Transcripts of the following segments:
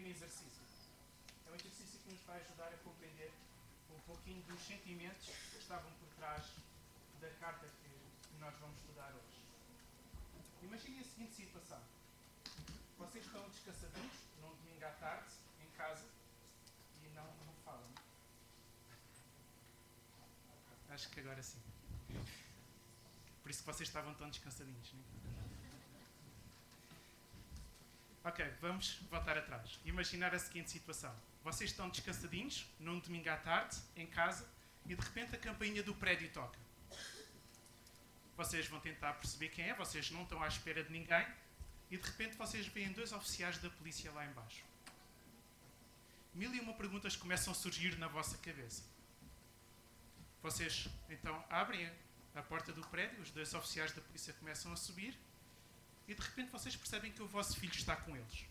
pequeno exercício. É um exercício que nos vai ajudar a compreender um pouquinho dos sentimentos que estavam por trás da carta que nós vamos estudar hoje. Imaginem a seguinte situação. Vocês estão descansadinhos, num domingo à tarde, em casa, e não falam. Acho que agora sim. Por isso que vocês estavam tão descansadinhos, não é? Ok, vamos voltar atrás. Imaginar a seguinte situação. Vocês estão descansadinhos, num domingo à tarde, em casa, e de repente a campainha do prédio toca. Vocês vão tentar perceber quem é, vocês não estão à espera de ninguém, e de repente vocês veem 2 oficiais da polícia lá embaixo. 1001 perguntas começam a surgir na vossa cabeça. Vocês então abrem a porta do prédio, os 2 oficiais da polícia começam a subir, e de repente vocês percebem que o vosso filho está com eles.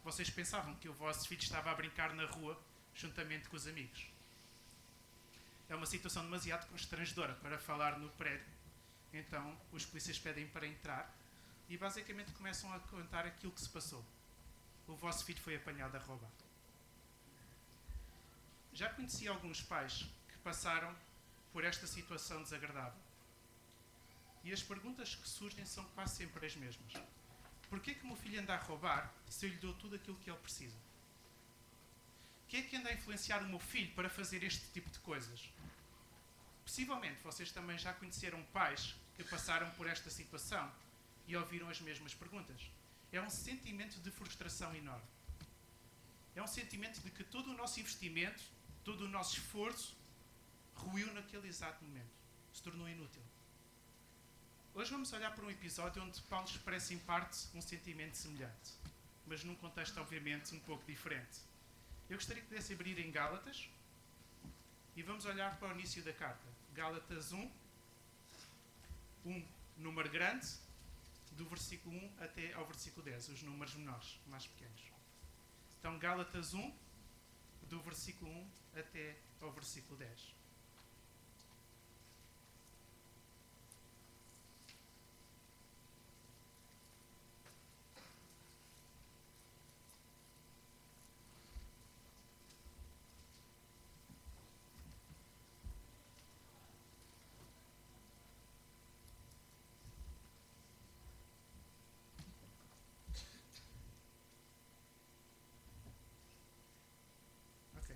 Vocês pensavam que o vosso filho estava a brincar na rua juntamente com os amigos. É uma situação demasiado constrangedora para falar no prédio. Então os polícias pedem para entrar e basicamente começam a contar aquilo que se passou. O vosso filho foi apanhado a roubar. Já conheci alguns pais que passaram por esta situação desagradável. E as perguntas que surgem são quase sempre as mesmas. Porquê que o meu filho anda a roubar se eu lhe dou tudo aquilo que ele precisa? Quem é que anda a influenciar o meu filho para fazer este tipo de coisas? Possivelmente vocês também já conheceram pais que passaram por esta situação e ouviram as mesmas perguntas. É um sentimento de frustração enorme. É um sentimento de que todo o nosso investimento, todo o nosso esforço, ruiu naquele exato momento. Se tornou inútil. Hoje vamos olhar para um episódio onde Paulo expressa em parte um sentimento semelhante, mas num contexto obviamente um pouco diferente. Eu gostaria que pudesse abrir em Gálatas e vamos olhar para o início da carta. Gálatas 1, número grande, do versículo 1 até ao versículo 10, os números menores, mais pequenos. Então Gálatas 1, do versículo 1 até ao versículo 10.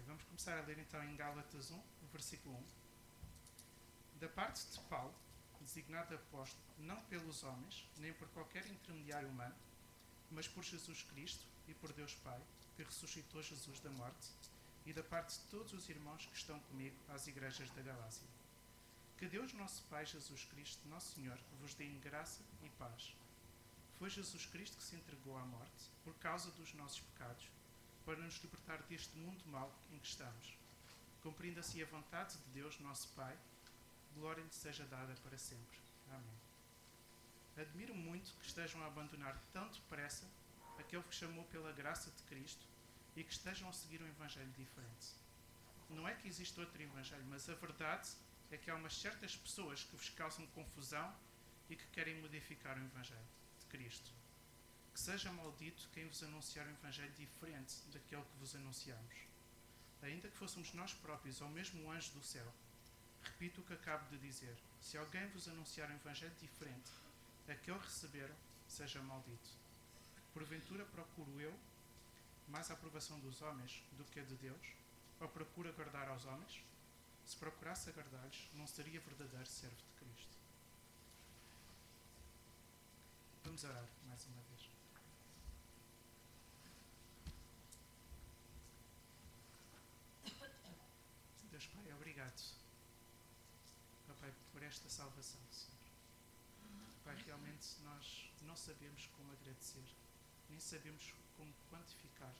Vamos começar a ler então em Gálatas 1, versículo 1. Da parte de Paulo, designado apóstolo, não pelos homens, nem por qualquer intermediário humano, mas por Jesus Cristo e por Deus Pai, que ressuscitou Jesus da morte, e da parte de todos os irmãos que estão comigo às igrejas da Galácia. Que Deus nosso Pai, Jesus Cristo, nosso Senhor, vos dê graça e paz. Foi Jesus Cristo que se entregou à morte, por causa dos nossos pecados, para nos libertar deste mundo mau em que estamos. Cumprindo assim a vontade de Deus, nosso Pai, glória lhe seja dada para sempre. Amém. Admiro muito que estejam a abandonar tão depressa aquele que chamou pela graça de Cristo e que estejam a seguir um evangelho diferente. Não é que existe outro evangelho, mas a verdade é que há umas certas pessoas que vos causam confusão e que querem modificar o evangelho de Cristo. Que seja maldito quem vos anunciar um evangelho diferente daquele que vos anunciamos. Ainda que fôssemos nós próprios ou mesmo um anjo do céu, repito o que acabo de dizer. Se alguém vos anunciar um evangelho diferente daquele que receberam, seja maldito. Porventura procuro eu mais a aprovação dos homens do que a de Deus? Ou procuro agradar aos homens? Se procurasse agradar-lhes, não seria verdadeiro servo de Cristo. Vamos orar mais uma vez. Deus Pai, obrigado, Pai, por esta salvação, Senhor. Pai, realmente nós não sabemos como agradecer, nem sabemos como quantificar,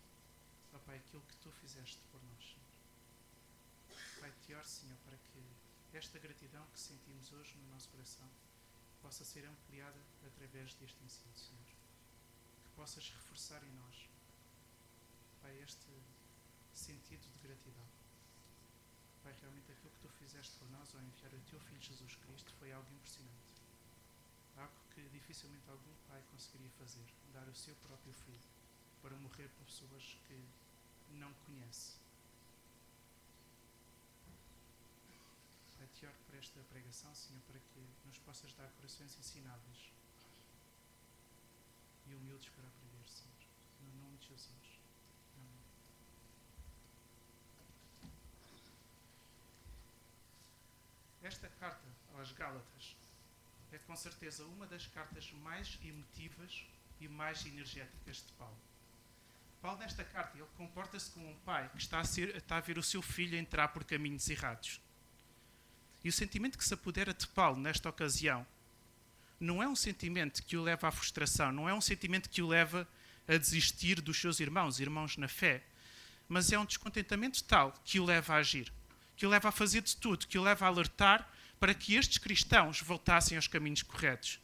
Pai, aquilo que Tu fizeste por nós, Senhor. Pai, te oro, Senhor, para que esta gratidão que sentimos hoje no nosso coração possa ser ampliada através deste ensino, Senhor. Que possas reforçar em nós, Pai, este sentido de gratidão. Pai, realmente aquilo que Tu fizeste por nós ao enviar o Teu Filho Jesus Cristo foi algo impressionante. Algo que dificilmente algum pai conseguiria fazer, dar o seu próprio Filho para morrer por pessoas que não conhece. Pai, te oro por esta pregação, Senhor, para que nos possas dar corações ensináveis e humildes para aprender, Senhor. No nome de Jesus. Amém. Esta carta aos Gálatas é com certeza uma das cartas mais emotivas e mais energéticas de Paulo. Paulo, nesta carta, ele comporta-se como um pai que está a ver o seu filho entrar por caminhos errados. E o sentimento que se apodera de Paulo nesta ocasião não é um sentimento que o leva à frustração, não é um sentimento que o leva a desistir dos seus irmãos na fé, mas é um descontentamento tal que o leva a agir, que o leva a fazer de tudo, que o leva a alertar para que estes cristãos voltassem aos caminhos corretos.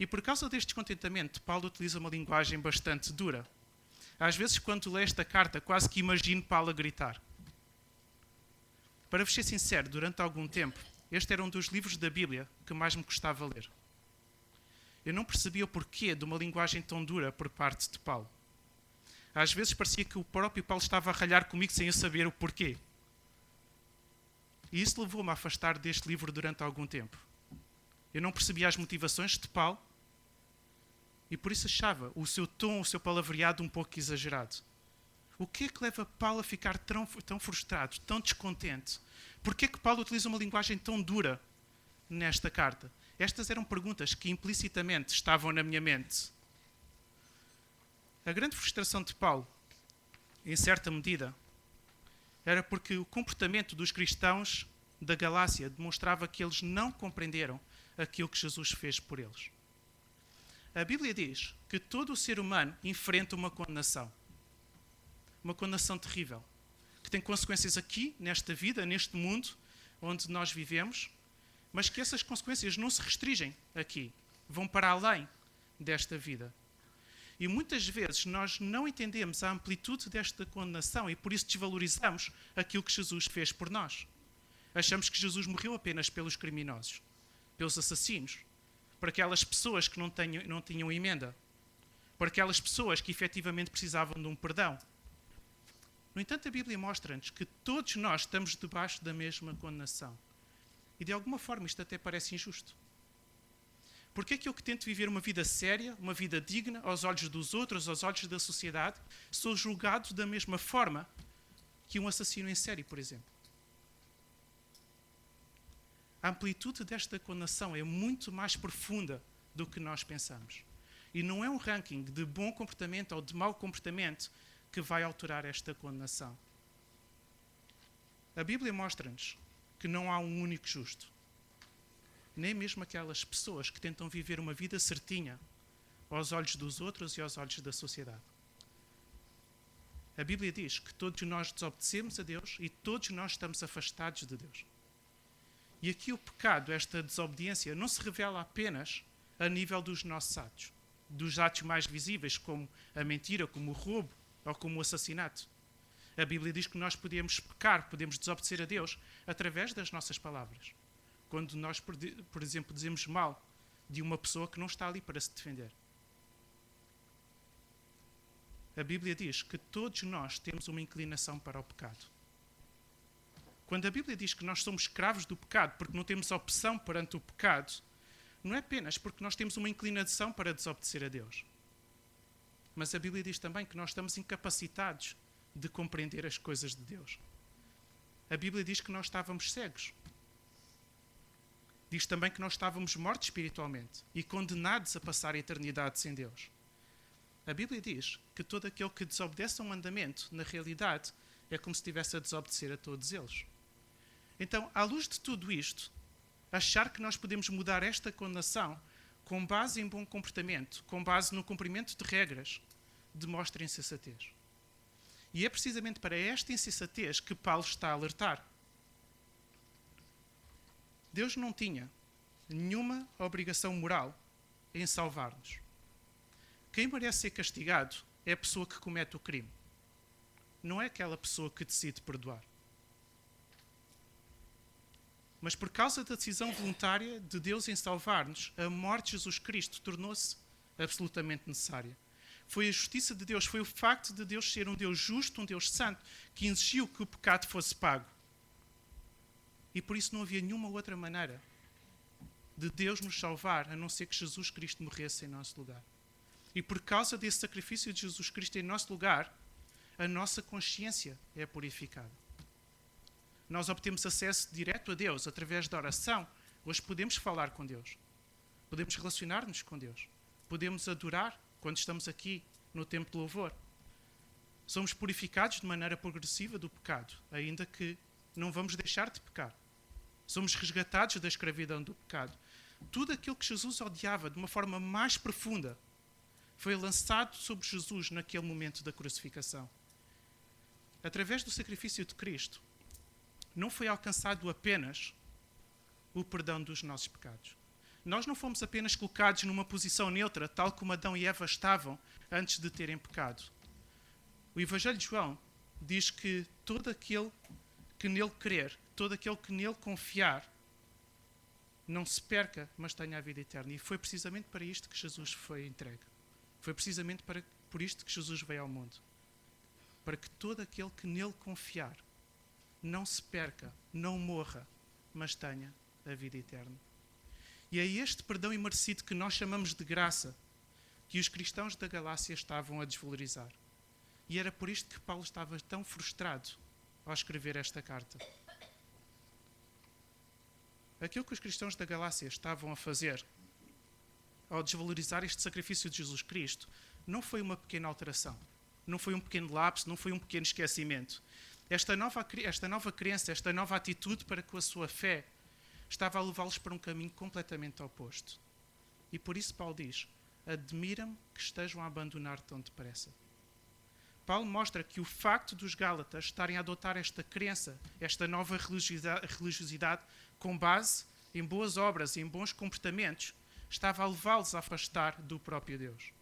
E por causa deste descontentamento, Paulo utiliza uma linguagem bastante dura. Às vezes, quando lê esta carta, quase que imagino Paulo a gritar. Para vos ser sincero, durante algum tempo, este era um dos livros da Bíblia que mais me custava ler. Eu não percebia o porquê de uma linguagem tão dura por parte de Paulo. Às vezes parecia que o próprio Paulo estava a ralhar comigo sem eu saber o porquê. E isso levou-me a afastar deste livro durante algum tempo. Eu não percebia as motivações de Paulo e por isso achava o seu tom, o seu palavreado um pouco exagerado. O que é que leva Paulo a ficar tão frustrado, tão descontente? Porquê é que Paulo utiliza uma linguagem tão dura nesta carta? Estas eram perguntas que implicitamente estavam na minha mente. A grande frustração de Paulo, em certa medida, era porque o comportamento dos cristãos da Galácia demonstrava que eles não compreenderam aquilo que Jesus fez por eles. A Bíblia diz que todo o ser humano enfrenta uma condenação terrível, que tem consequências aqui, nesta vida, neste mundo onde nós vivemos, mas que essas consequências não se restringem aqui, vão para além desta vida. E muitas vezes nós não entendemos a amplitude desta condenação e por isso desvalorizamos aquilo que Jesus fez por nós. Achamos que Jesus morreu apenas pelos criminosos, pelos assassinos, por aquelas pessoas que não tinham emenda, por aquelas pessoas que efetivamente precisavam de um perdão. No entanto, a Bíblia mostra-nos que todos nós estamos debaixo da mesma condenação. E de alguma forma isto até parece injusto. Porque é que eu que tento viver uma vida séria, uma vida digna, aos olhos dos outros, aos olhos da sociedade, sou julgado da mesma forma que um assassino em série, por exemplo? A amplitude desta condenação é muito mais profunda do que nós pensamos. E não é um ranking de bom comportamento ou de mau comportamento que vai alterar esta condenação. A Bíblia mostra-nos que não há um único justo. Nem mesmo aquelas pessoas que tentam viver uma vida certinha aos olhos dos outros e aos olhos da sociedade. A Bíblia diz que todos nós desobedecemos a Deus e todos nós estamos afastados de Deus. E aqui o pecado, esta desobediência, não se revela apenas a nível dos nossos atos, dos atos mais visíveis, como a mentira, como o roubo ou como o assassinato. A Bíblia diz que nós podemos pecar, podemos desobedecer a Deus através das nossas palavras. Quando nós, por exemplo, dizemos mal de uma pessoa que não está ali para se defender. A Bíblia diz que todos nós temos uma inclinação para o pecado. Quando a Bíblia diz que nós somos escravos do pecado porque não temos opção perante o pecado, não é apenas porque nós temos uma inclinação para desobedecer a Deus. Mas a Bíblia diz também que nós estamos incapacitados de compreender as coisas de Deus. A Bíblia diz que nós estávamos cegos. Diz também que nós estávamos mortos espiritualmente e condenados a passar a eternidade sem Deus. A Bíblia diz que todo aquele que desobedece a um mandamento, na realidade, é como se estivesse a desobedecer a todos eles. Então, à luz de tudo isto, achar que nós podemos mudar esta condenação com base em bom comportamento, com base no cumprimento de regras, demonstra insensatez. E é precisamente para esta insensatez que Paulo está a alertar. Deus não tinha nenhuma obrigação moral em salvar-nos. Quem merece ser castigado é a pessoa que comete o crime. Não é aquela pessoa que decide perdoar. Mas por causa da decisão voluntária de Deus em salvar-nos, a morte de Jesus Cristo tornou-se absolutamente necessária. Foi a justiça de Deus, foi o facto de Deus ser um Deus justo, um Deus santo, que exigiu que o pecado fosse pago. E por isso não havia nenhuma outra maneira de Deus nos salvar, a não ser que Jesus Cristo morresse em nosso lugar. E por causa desse sacrifício de Jesus Cristo em nosso lugar, a nossa consciência é purificada. Nós obtemos acesso direto a Deus através da oração. Hoje podemos falar com Deus. Podemos relacionar-nos com Deus. Podemos adorar quando estamos aqui no tempo de louvor. Somos purificados de maneira progressiva do pecado, ainda que não vamos deixar de pecar. Somos resgatados da escravidão do pecado. Tudo aquilo que Jesus odiava de uma forma mais profunda foi lançado sobre Jesus naquele momento da crucificação. Através do sacrifício de Cristo, não foi alcançado apenas o perdão dos nossos pecados. Nós não fomos apenas colocados numa posição neutra, tal como Adão e Eva estavam antes de terem pecado. O Evangelho de João diz que todo aquele que nele crer, todo aquele que nele confiar, não se perca, mas tenha a vida eterna. E foi precisamente para isto que Jesus foi entregue. Foi precisamente por isto que Jesus veio ao mundo. Para que todo aquele que nele confiar não se perca, não morra, mas tenha a vida eterna. E é este perdão imerecido que nós chamamos de graça que os cristãos da Galácia estavam a desvalorizar. E era por isto que Paulo estava tão frustrado ao escrever esta carta. Aquilo que os cristãos da Galácia estavam a fazer ao desvalorizar este sacrifício de Jesus Cristo não foi uma pequena alteração, não foi um pequeno lapso, não foi um pequeno esquecimento. Esta nova crença, esta nova atitude para com a sua fé estava a levá-los para um caminho completamente oposto. E por isso Paulo diz: admira-me que estejam a abandonar tão depressa. Paulo mostra que o facto dos Gálatas estarem a adotar esta crença, esta nova religiosidade com base em boas obras e em bons comportamentos, estava a levá-los a afastar do próprio Deus.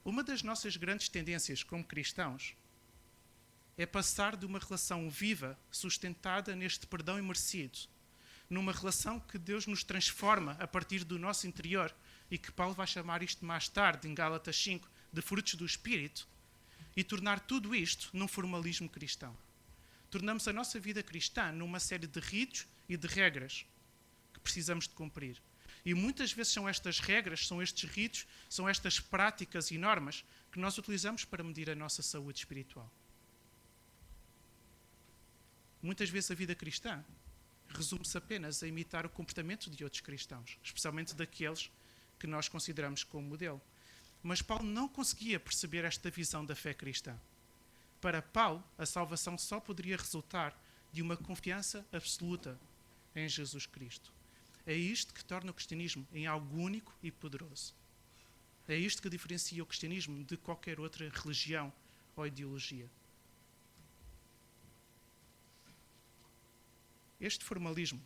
Uma das nossas grandes tendências como cristãos é passar de uma relação viva, sustentada neste perdão imerecido, numa relação que Deus nos transforma a partir do nosso interior e que Paulo vai chamar isto mais tarde, em Gálatas 5, de frutos do Espírito, e tornar tudo isto num formalismo cristão. Tornamos a nossa vida cristã numa série de ritos e de regras que precisamos de cumprir. E muitas vezes são estas regras, são estes ritos, são estas práticas e normas que nós utilizamos para medir a nossa saúde espiritual. Muitas vezes a vida cristã resume-se apenas a imitar o comportamento de outros cristãos, especialmente daqueles que nós consideramos como modelo. Mas Paulo não conseguia perceber esta visão da fé cristã. Para Paulo, a salvação só poderia resultar de uma confiança absoluta em Jesus Cristo. É isto que torna o cristianismo em algo único e poderoso. É isto que diferencia o cristianismo de qualquer outra religião ou ideologia. Este formalismo,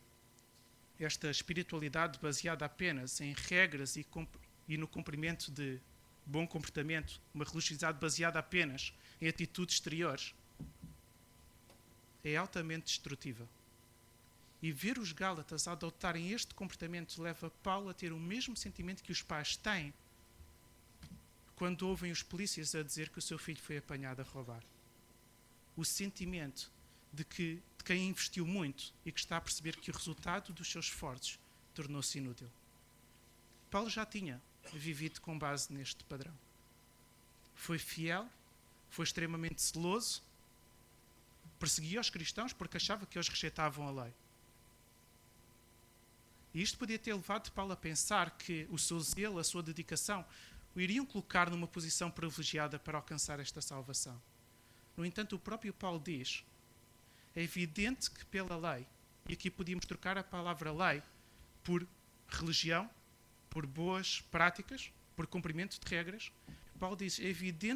esta espiritualidade baseada apenas em regras e no cumprimento de bom comportamento, uma religiosidade baseada apenas em atitudes exteriores, é altamente destrutiva. E ver os Gálatas adotarem este comportamento leva Paulo a ter o mesmo sentimento que os pais têm quando ouvem os polícias a dizer que o seu filho foi apanhado a roubar. O sentimento de quem investiu muito e que está a perceber que o resultado dos seus esforços tornou-se inútil. Paulo já tinha vivido com base neste padrão. Foi fiel, foi extremamente zeloso, perseguia os cristãos porque achava que eles rejeitavam a lei. E isto podia ter levado Paulo a pensar que o seu zelo, a sua dedicação, o iriam colocar numa posição privilegiada para alcançar esta salvação. No entanto, o próprio Paulo diz: é evidente que pela lei, e aqui podíamos trocar a palavra lei por religião, por boas práticas, por cumprimento de regras, Paulo diz: é evidente